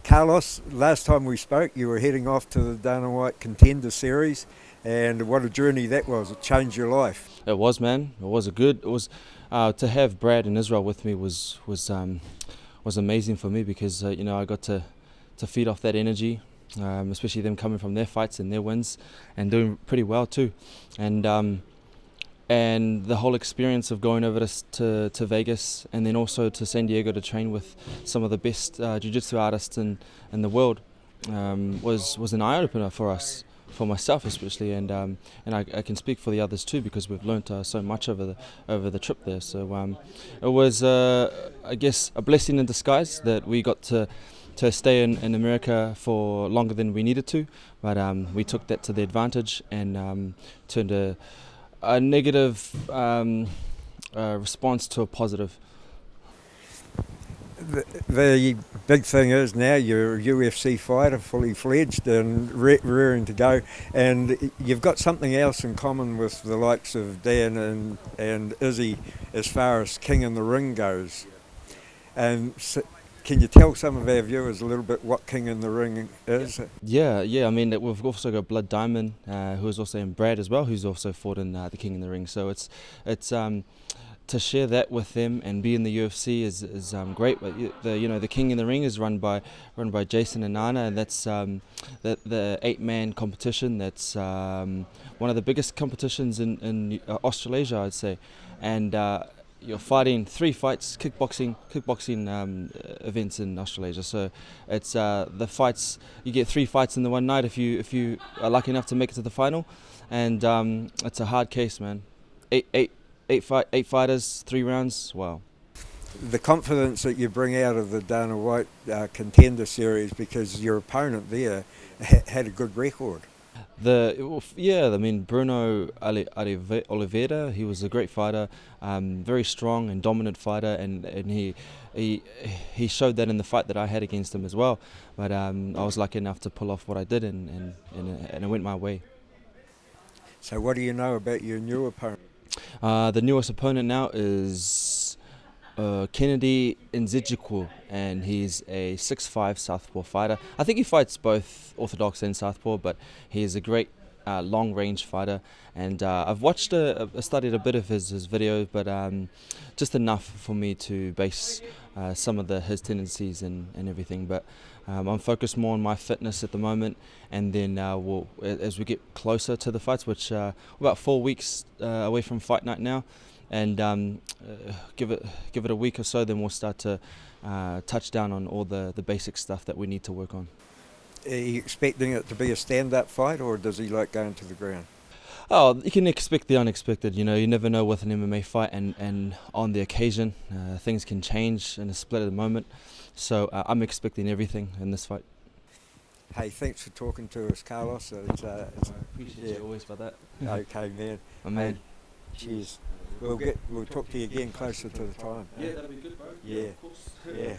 Carlos, last time we spoke, you were heading off to the Dana White Contender Series, and what a journey that was. It changed your life. It was, man. It was to have Brad and Israel with me was amazing for me because I got to feed off that energy, especially them coming from their fights and their wins and doing pretty well too, and the whole experience of going over to Vegas and then also to San Diego to train with some of the best jiu-jitsu artists in the world was an eye-opener for us, for myself especially, and I can speak for the others too because we've learnt so much over the trip there. So it was I guess a blessing in disguise that we got to stay in America for longer than we needed to, but we took that to the advantage and turned a negative response to a positive. The big thing is now you're a UFC fighter, fully fledged and rearing to go, and you've got something else in common with the likes of Dan and Izzy as far as King in the Ring goes. And can you tell some of our viewers a little bit what King in the Ring is? Yeah. I mean, we've also got Blood Diamond, who is also in Brad as well, who's also fought in the King in the Ring. So it's to share that with them and be in the UFC is great. But the King in the Ring is run by Jason and Nana, and that's the 8-man competition. That's one of the biggest competitions in Australasia, I'd say, and you're fighting 3 fights, kickboxing events in Australasia. So it's the fights. You get 3 fights in the one night if you are lucky enough to make it to the final, and it's a hard case, man. Eight fighters, 3 rounds. Wow. The confidence that you bring out of the Dana White Contender Series, because your opponent there had a good record. I mean, Bruno Oliveira, he was a great fighter, very strong and dominant fighter, and he showed that in the fight that I had against him as well. But I was lucky enough to pull off what I did, and it went my way. So what do you know about your new opponent? The newest opponent now is Kennedy Nzechukwu, and he's a 6'5" southpaw fighter. I think he fights both orthodox and southpaw, but he is a great long-range fighter. And I've studied a bit of his videos, but just enough for me to base some of his tendencies and everything. But I'm focused more on my fitness at the moment, and then as we get closer to the fights, which we're about 4 weeks away from fight night now, and give it a week or so, then we'll start to touch down on all the basic stuff that we need to work on. Are you expecting it to be a stand-up fight, or does he like going to the ground? Oh, you can expect the unexpected. You never know with an MMA fight, and on the occasion, things can change in a split of the moment. So I'm expecting everything in this fight. Hey, thanks for talking to us, Carlos. I appreciate you always for that. Okay, man. Man. Cheers. We'll talk to you again closer to the time. Yeah, that'll be good, bro. Yeah. Of course. Yeah.